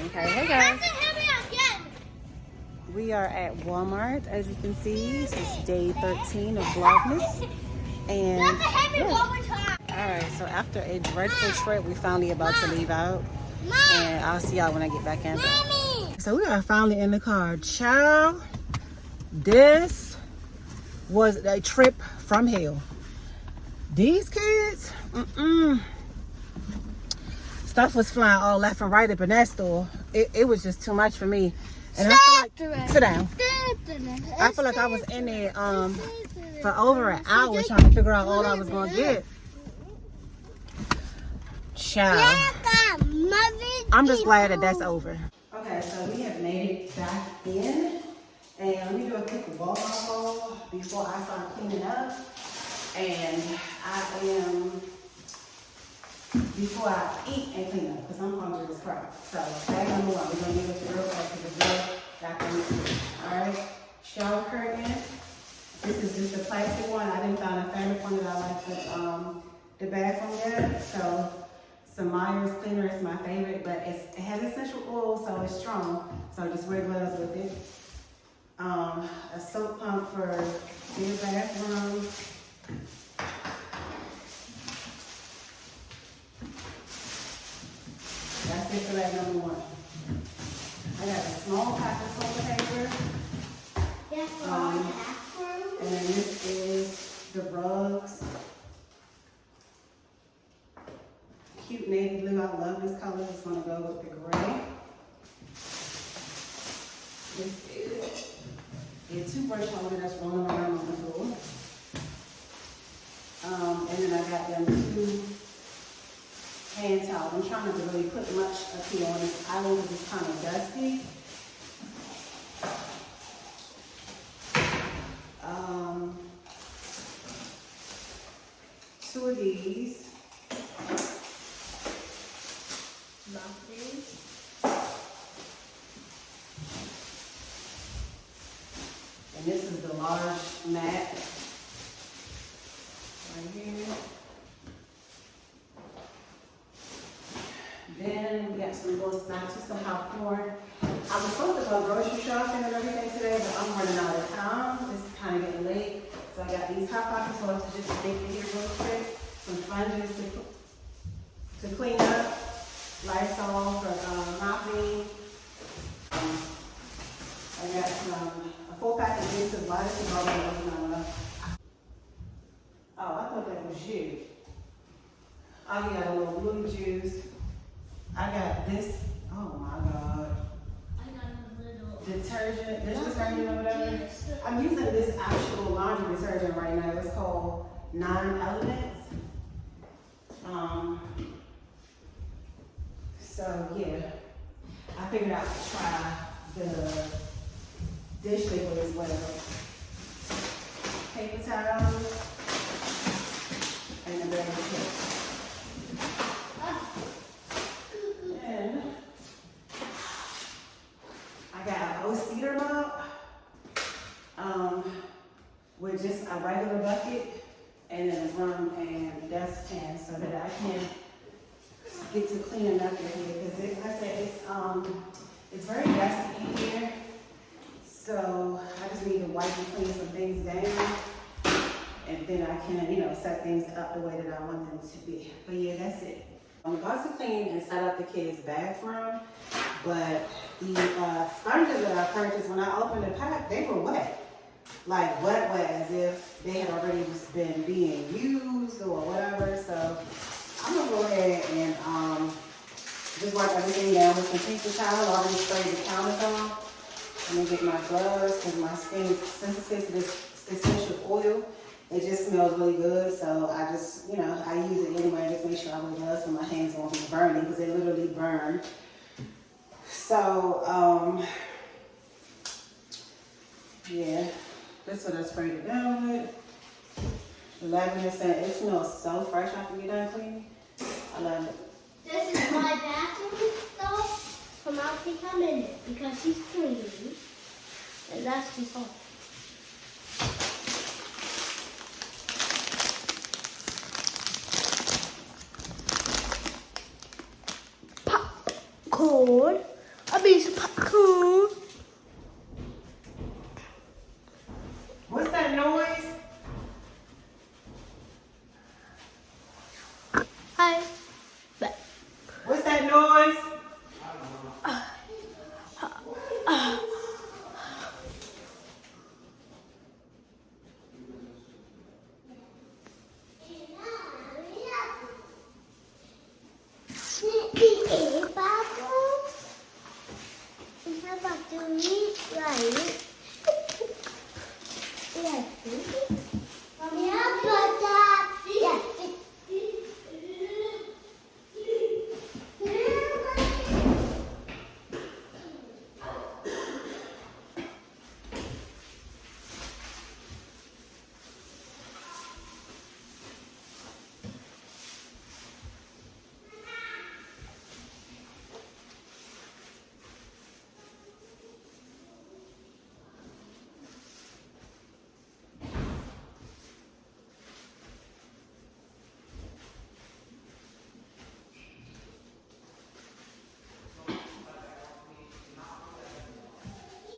Okay, hey guys. We are at Walmart, as you can see. This is day 13 of Vlogmas. And yeah. Alright, so after a dreadful trip, we finally about to leave out. And I'll see y'all when I get back in. So we are finally in the car. Child, this was a trip from hell. These kids, stuff was flying all left and right up in that store. It was just too much for me. And I feel like, sit down. I feel like I was in there for over an hour trying to figure out all I was going to get. Child. I'm just glad that that's over. Okay, so we have made it back in. And let me do a quick Walmart haul before I start cleaning up. And before I eat and clean up, because I'm hungry as crap. So, bag number one, we're going to give this real quick because it's real back in. Alright, shower curtain. This is just a plastic one. I didn't find a fabric one that I like with the bathroom there. So, some Myers cleaner is my favorite, but it has essential oil, so it's strong. So, just wear gloves with it. A soap pump for your bathroom. That's it for that number one. I got a small pack of toilet paper. And then this is the rugs. Cute navy blue. I love this color. It's going to go with the gray. This is a toothbrush holder that's rolling around on the floor. And then I got them two hand towels. I'm trying not to really put much up here on this island because it's kind of dusty. Two of these. And this is the large mat right here. Then we got some little snacks, some popcorn. I was supposed to go grocery shopping and everything today, but I'm running out of time. It's kind of getting late. So I got these hot pockets so to just make it here real quick. Some sponges to clean up. Lysol for mopping. I got a full pack of juice of lettuce and all that. Oh, I thought that was you. I got a little blue juice. I got this. Oh my God. I got a little detergent. This detergent or whatever. I'm using this actual laundry detergent right now. It's called 9 Elements. So yeah, I figured I would try the dish liquid as well. Paper towels and a bag of chips. And I got an old cedar mop with just a regular bucket and then a broom and dustpan so that I can get to cleaning up in here because like I said, it's very dusty in here. So I just need to wipe and clean some things down, and then I can, set things up the way that I want them to be. But yeah, that's it. I'm about to clean and set up the kids' bathroom, but the sponges that I purchased when I opened the pack, they were wet. Like wet, as if they had already just been being used or whatever. So I'm gonna go ahead and just wipe everything down with some paper towel. I already sprayed the counters on. I'm gonna get my gloves because my skin is sensitive to this essential oil. It just smells really good, so I just, I use it anyway. Just make sure I wear gloves so my hands won't be burning because they literally burn. So, yeah, that's what I sprayed it down with. The lavender scent, it smells so fresh after you're done cleaning. I love it. This is my bathroom stuff. Come out to come in it because she's cleaning. And that's just all. Popcorn. I made some popcorn.